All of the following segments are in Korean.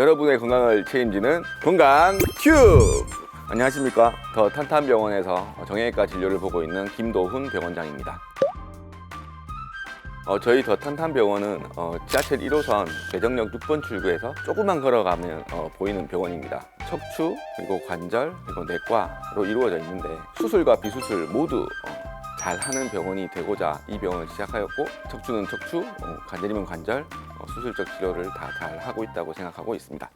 여러분의 건강을 책임지는 건강 큐브. 안녕하십니까. 더 탄탄병원에서 정형외과 진료를 보고 있는 김도훈 병원장입니다. 저희 더 탄탄병원은 지하철 1호선 대정역 6번 출구에서 조금만 걸어가면 보이는 병원입니다. 척추, 그리고 관절, 그리고 내과로 이루어져 있는데 수술과 비수술 모두 잘하는 병원이 되고자 이 병원을 시작하였고, 척추는 척추, 관절이면 관절, 수술적 치료를 다 잘하고 있다고 생각하고 있습니다.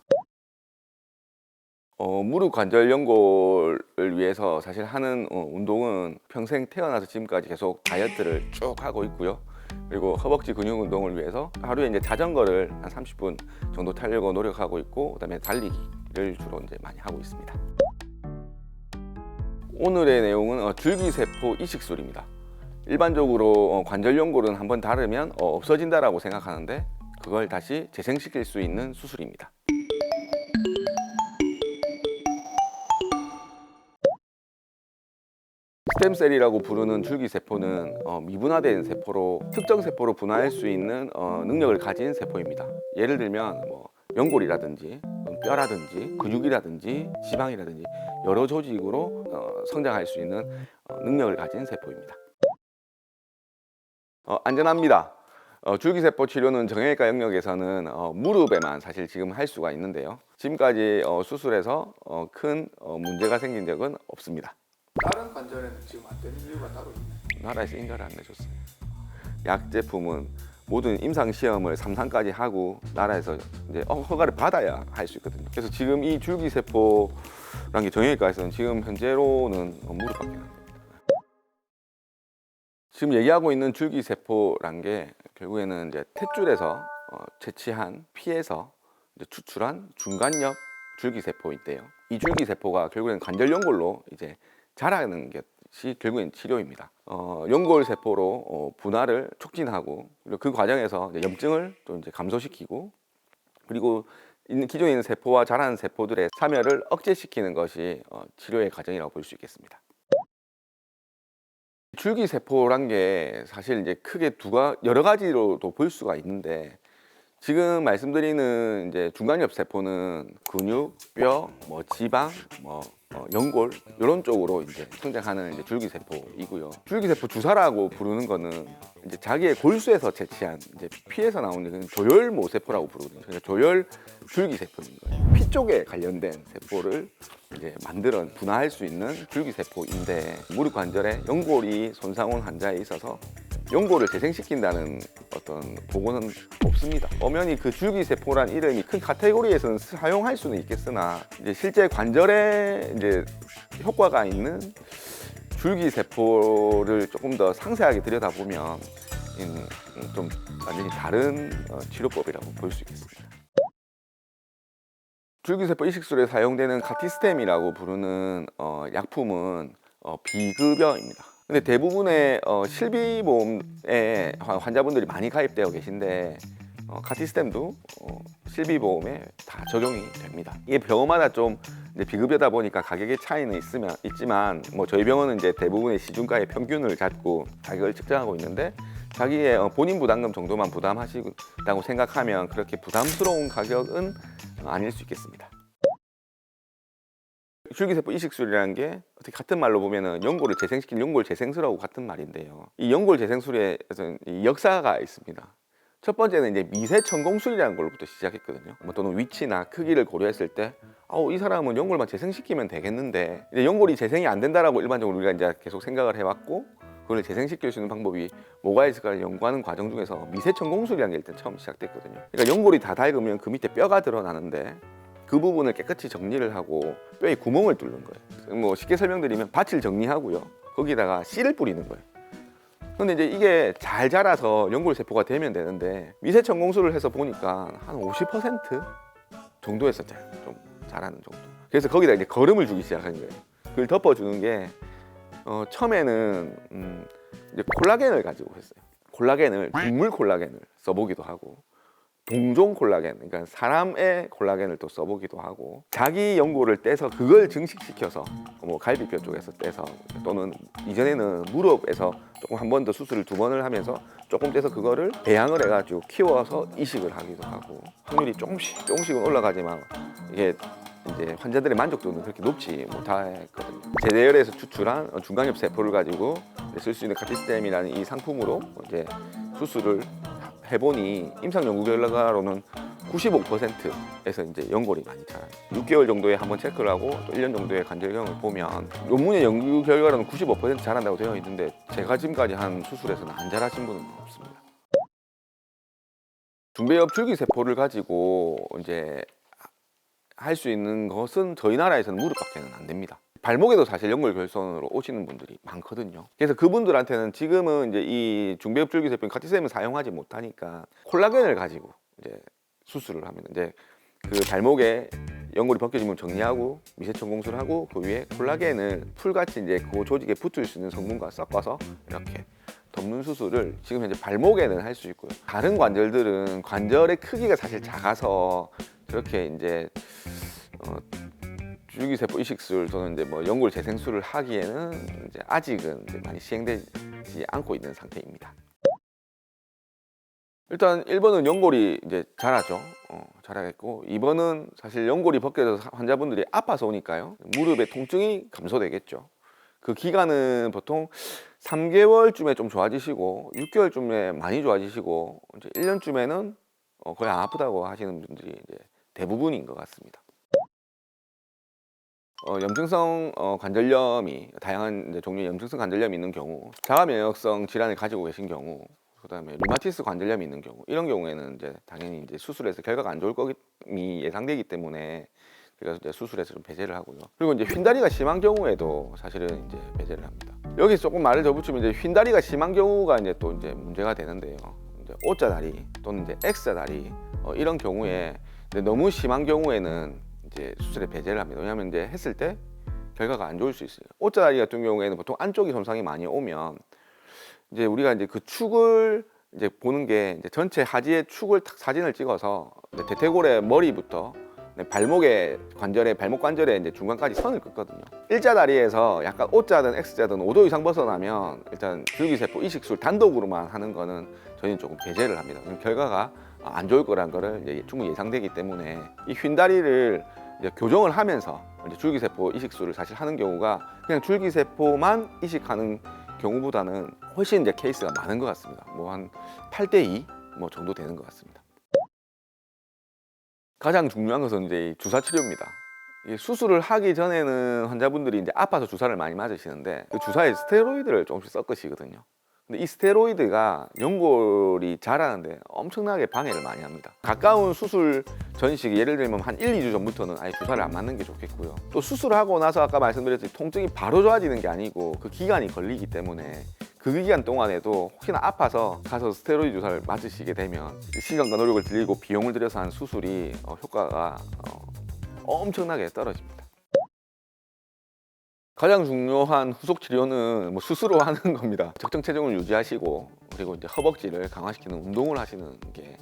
무릎 관절 연골을 위해서 사실 하는 운동은 평생 태어나서 지금까지 계속 다이어트를 쭉 하고 있고요. 그리고 허벅지 근육 운동을 위해서 하루에 이제 자전거를 한 30분 정도 타려고 노력하고 있고, 그다음에 달리기를 주로 이제 많이 하고 있습니다. 오늘의 내용은 줄기세포 이식술입니다. 일반적으로 관절 연골은 한번 다르면 없어진다라고 생각하는데, 그걸 다시 재생시킬 수 있는 수술입니다. 스템셀이라고 부르는 줄기세포는 미분화된 세포로 특정 세포로 분화할 수 있는 능력을 가진 세포입니다. 예를 들면 연골이라든지 뼈라든지 근육이라든지 지방이라든지 여러 조직으로 성장할 수 있는 능력을 가진 세포입니다. 안전합니다. 줄기세포 치료는 정형외과 영역에서는 무릎에만 사실 지금 할 수가 있는데요. 지금까지 수술해서 큰 문제가 생긴 적은 없습니다. 다른 관절에는 지금 안 되는 이유가 따로 있나요? 나라에서 인가를 안 내줬어요. 약 제품은 모든 임상 시험을 3상까지 하고 나라에서 이제 허가를 받아야 할 수 있거든요. 그래서 지금 이 줄기세포라는 게 정형외과에서는 지금 현재로는 무릎밖에 안 됩니다. 지금 얘기하고 있는 줄기세포란 게 결국에는 이제 탯줄에서 채취한 피에서 이제 추출한 중간엽 줄기세포인데요. 이 줄기세포가 결국에는 관절 연골로 이제 자라는 것이 결국엔 치료입니다. 연골 세포로 분화를 촉진하고, 그리고 그 과정에서 이제 염증을 또 이제 감소시키고, 그리고 기존에 있는 세포와 자라는 세포들의 사멸을 억제시키는 것이 치료의 과정이라고 볼 수 있겠습니다. 줄기세포란 게 사실 이제 크게 여러 가지로도 볼 수가 있는데, 지금 말씀드리는 이제 중간엽 세포는 근육, 뼈, 지방, 연골 이런 쪽으로 이제 성장하는 이제 줄기세포이고요. 줄기세포 주사라고 부르는 거는 이제 자기의 골수에서 채취한 이제 피에서 나오는 조혈모세포라고 부르거든요. 그러니까 조혈 줄기세포인 거예요. 피 쪽에 관련된 세포를 이제 만들어 분화할 수 있는 줄기세포인데, 무릎 관절에 연골이 손상 온 환자에 있어서 연골을 재생시킨다는 어떤 보고는 없습니다. 엄연히 그 줄기세포란 이름이 큰 카테고리에서는 사용할 수는 있겠으나, 이제 실제 관절에 이제 효과가 있는 줄기세포를 조금 더 상세하게 들여다보면 좀 완전히 다른 치료법이라고 볼 수 있겠습니다. 줄기세포 이식술에 사용되는 카티스템이라고 부르는 약품은 비급여입니다. 근데 대부분의 실비보험에 환자분들이 많이 가입되어 계신데, 카티스템도 실비보험에 다 적용이 됩니다. 이게 병원마다 좀 이제 비급여다 보니까 가격의 차이는 있지만 저희 병원은 이제 대부분의 시중가의 평균을 잡고 가격을 측정하고 있는데, 자기의 본인 부담금 정도만 부담하시다고 생각하면 그렇게 부담스러운 가격은 아닐 수 있겠습니다. 줄기세포 이식술이라는 게 어떻게 같은 말로 보면은 연골을 재생시킨 연골 재생술하고 같은 말인데요. 이 연골 재생술에 역사가 있습니다. 첫 번째는 이제 미세천공술이라는 걸로부터 시작했거든요. 또는 위치나 크기를 고려했을 때, 이 사람은 연골만 재생시키면 되겠는데, 이제 연골이 재생이 안 된다라고 일반적으로 우리가 이제 계속 생각을 해왔고, 그걸 재생시킬 수 있는 방법이 뭐가 있을까를 연구하는 과정 중에서 미세천공술이라는 게 일단 처음 시작됐거든요. 그러니까 연골이 다 닳으면 그 밑에 뼈가 드러나는데, 그 부분을 깨끗이 정리를 하고 뼈에 구멍을 뚫는 거예요. 쉽게 설명드리면 밭을 정리하고요, 거기다가 씨를 뿌리는 거예요. 근데 이제 이게 잘 자라서 연골세포가 되면 되는데, 미세천공술을 해서 보니까 한 50% 정도에서 좀 자라는 정도. 그래서 거기다 이제 거름을 주기 시작한 거예요. 그걸 덮어주는 게 처음에는 이제 콜라겐을 가지고 했어요. 콜라겐을, 동물 콜라겐을 써보기도 하고, 동종 콜라겐, 그러니까 사람의 콜라겐을 또 써보기도 하고, 자기 연골을 떼서 그걸 증식시켜서 뭐 갈비뼈 쪽에서 떼서, 또는 이전에는 무릎에서 조금 한 번 더 수술을 2번을 하면서 조금 떼서 그거를 배양을 해가지고 키워서 이식을 하기도 하고, 확률이 조금씩은 올라가지만 이게 이제 환자들의 만족도는 그렇게 높지 못했거든요. 제대열에서 추출한 중간엽 세포를 가지고 쓸 수 있는 카티스템이라는 이 상품으로 이제 수술을 해보니 임상 연구 결과로는 95%에서 이제 연골이 많이 자라요. 6개월 정도에 한번 체크를 하고 또 1년 정도의 관절경을 보면 논문의 연구 결과로는 95% 자란다고 되어 있는데, 제가 지금까지 한 수술에서는 안 자라신 분은 없습니다. 중배엽 줄기세포를 가지고 이제 할 수 있는 것은 저희 나라에서는 무릎밖에는 안 됩니다. 발목에도 사실 연골 결손으로 오시는 분들이 많거든요. 그래서 그분들한테는 지금은 이제 이 중배엽 줄기세포인 카티셈을 사용하지 못하니까 콜라겐을 가지고 이제 수술을 하면, 이제 그 발목에 연골이 벗겨지면 정리하고 미세천공술을 하고 그 위에 콜라겐을 풀같이 이제 그 조직에 붙을 수 있는 성분과 섞어서 이렇게 덮는 수술을 지금 현재 발목에는 할 수 있고요. 다른 관절들은 관절의 크기가 사실 작아서 저렇게 이제 줄기세포 이식술 또는 이제 뭐 연골 재생술을 하기에는 이제 아직은 이제 많이 시행되지 않고 있는 상태입니다. 일단 1번은 연골이 이제 자라죠. 자라겠고, 2번은 사실 연골이 벗겨져서 환자분들이 아파서 오니까요. 무릎의 통증이 감소되겠죠. 그 기간은 보통 3개월쯤에 좀 좋아지시고 6개월쯤에 많이 좋아지시고 이제 1년쯤에는 거의 안 아프다고 하시는 분들이 이제 대부분인 것 같습니다. 염증성 관절염이 다양한 이제 종류의 염증성 관절염이 있는 경우, 자가면역성 질환을 가지고 계신 경우, 그다음에 류마티스 관절염이 있는 경우, 이런 경우에는 이제 당연히 이제 수술해서 결과가 안 좋을 것이 예상되기 때문에 그래서 이제 수술해서 좀 배제를 하고요. 그리고 이제 휜다리가 심한 경우에도 사실은 이제 배제를 합니다. 여기서 조금 말을 더 붙이면 이제 휜다리가 심한 경우가 이제 또 이제 문제가 되는데요. 이제 O자 다리 또는 이제 X자 다리 이런 경우에 너무 심한 경우에는 이제 수술에 배제를 합니다. 왜냐하면 이제 했을 때 결과가 안 좋을 수 있어요. O자 다리 같은 경우에는 보통 안쪽이 손상이 많이 오면 이제 우리가 이제 그 축을 이제 보는 게 이제 전체 하지의 축을 탁 사진을 찍어서 대퇴골의 머리부터 발목의 관절에 발목 관절에 이제 중간까지 선을 긋거든요. 일자 다리에서 약간 O자든 X자든 5도 이상 벗어나면 일단 줄기세포 이식술 단독으로만 하는 거는 저희는 조금 배제를 합니다. 결과가 안 좋을 거란 거를 이제 충분히 예상되기 때문에 이 휜다리를 이제 교정을 하면서 이제 줄기세포 이식술을 사실 하는 경우가 그냥 줄기세포만 이식하는 경우보다는 훨씬 이제 케이스가 많은 것 같습니다. 뭐 한 8대2 뭐 정도 되는 것 같습니다. 가장 중요한 것은 이제 주사 치료입니다. 이 수술을 하기 전에는 환자분들이 이제 아파서 주사를 많이 맞으시는데 그 주사에 스테로이드를 조금씩 섞으시거든요. 근데 이 스테로이드가 연골이 자라는데 엄청나게 방해를 많이 합니다. 가까운 수술 전시기, 예를 들면 한 1, 2주 전부터는 아예 주사를 안 맞는 게 좋겠고요. 또 수술하고 나서 아까 말씀드렸듯이 통증이 바로 좋아지는 게 아니고 그 기간이 걸리기 때문에 그 기간 동안에도 혹시나 아파서 가서 스테로이드 주사를 맞으시게 되면 시간과 노력을 들이고 비용을 들여서 한 수술이 효과가 엄청나게 떨어집니다. 가장 중요한 후속 치료는 뭐 스스로 하는 겁니다. 적정 체중을 유지하시고 그리고 이제 허벅지를 강화시키는 운동을 하시는 게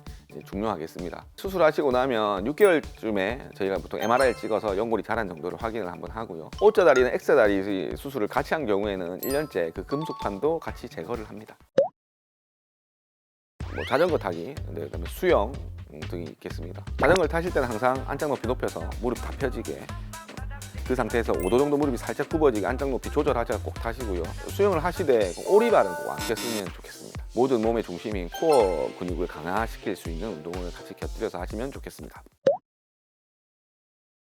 중요하겠습니다. 수술하시고 나면 6개월쯤에 저희가 보통 MRI를 찍어서 연골이 자란 정도를 확인을 한번 하고요. O자 다리는 X자 다리 수술을 같이 한 경우에는 1년째 그 금속판도 같이 제거를 합니다. 뭐 자전거 타기, 그다음에 수영 등이 있겠습니다. 자전거를 타실 때는 항상 안짝 높이 높여서 무릎 다 펴지게, 그 상태에서 5도 정도 무릎이 살짝 굽어지게 안짝 높이 조절하자 꼭 타시고요. 수영을 하시되 오리발은 꼭 안 꼈으면 좋겠습니다. 모든 몸의 중심인 코어 근육을 강화시킬 수 있는 운동을 같이 곁들여서 하시면 좋겠습니다.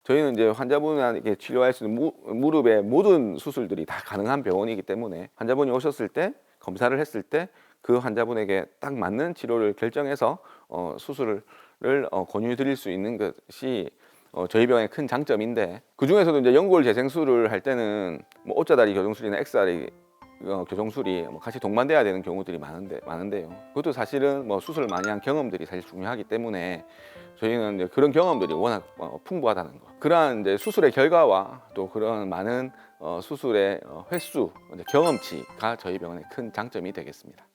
저희는 이제 환자분에게 치료할 수 있는 무릎의 모든 수술들이 다 가능한 병원이기 때문에 환자분이 오셨을 때 검사를 했을 때 그 환자분에게 딱 맞는 치료를 결정해서 수술을 권유 드릴 수 있는 것이 저희 병원의 큰 장점인데, 그 중에서도 이제 연골 재생술을 할 때는 뭐 O자다리 교정술이나 X다리 교정술이 같이 동반돼야 되는 경우들이 많은데요. 그것도 사실은 뭐 수술을 많이 한 경험들이 사실 중요하기 때문에 저희는 이제 그런 경험들이 워낙 풍부하다는 거. 그러한 이제 수술의 결과와 또 그런 많은 수술의 횟수, 경험치가 저희 병원의 큰 장점이 되겠습니다.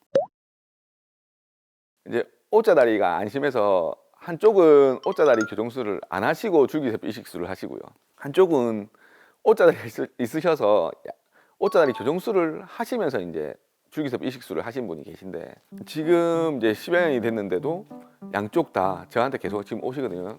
이제 O자다리가 안심해서 한쪽은 옷자다리 교정술을 안 하시고 줄기세포 이식술을 하시고요. 한쪽은 옷자다리 있으셔서 옷자다리 교정술을 하시면서 이제 줄기세포 이식술을 하신 분이 계신데 지금 이제 10여 년이 됐는데도 양쪽 다 저한테 계속 지금 오시거든요.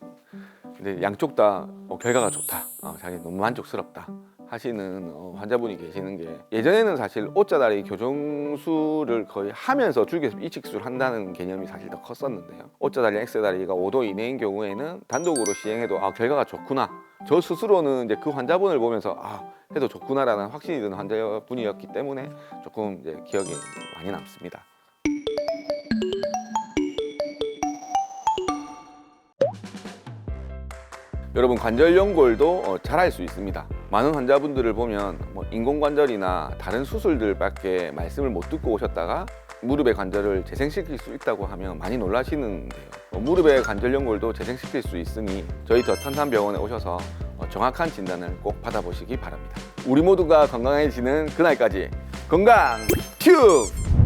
근데 양쪽 다 결과가 좋다, 자기 너무 만족스럽다 하시는 환자분이 계시는 게, 예전에는 사실 옷자다리 교정술을 거의 하면서 줄기세포 이식술 한다는 개념이 사실 더 컸었는데요. 옷자다리 X다리가 5도 이내인 경우에는 단독으로 시행해도 결과가 좋구나, 저 스스로는 이제 그 환자분을 보면서 해도 좋구나라는 확신이 드는 환자분이었기 때문에 조금 이제 기억이 많이 남습니다. 여러분, 관절 연골도 잘할 수 있습니다. 많은 환자분들을 보면 인공관절이나 다른 수술들밖에 말씀을 못 듣고 오셨다가 무릎의 관절을 재생시킬 수 있다고 하면 많이 놀라시는데요. 무릎의 관절 연골도 재생시킬 수 있으니 저희 더 탄탄병원에 오셔서 정확한 진단을 꼭 받아보시기 바랍니다. 우리 모두가 건강해지는 그날까지 건강 튜브!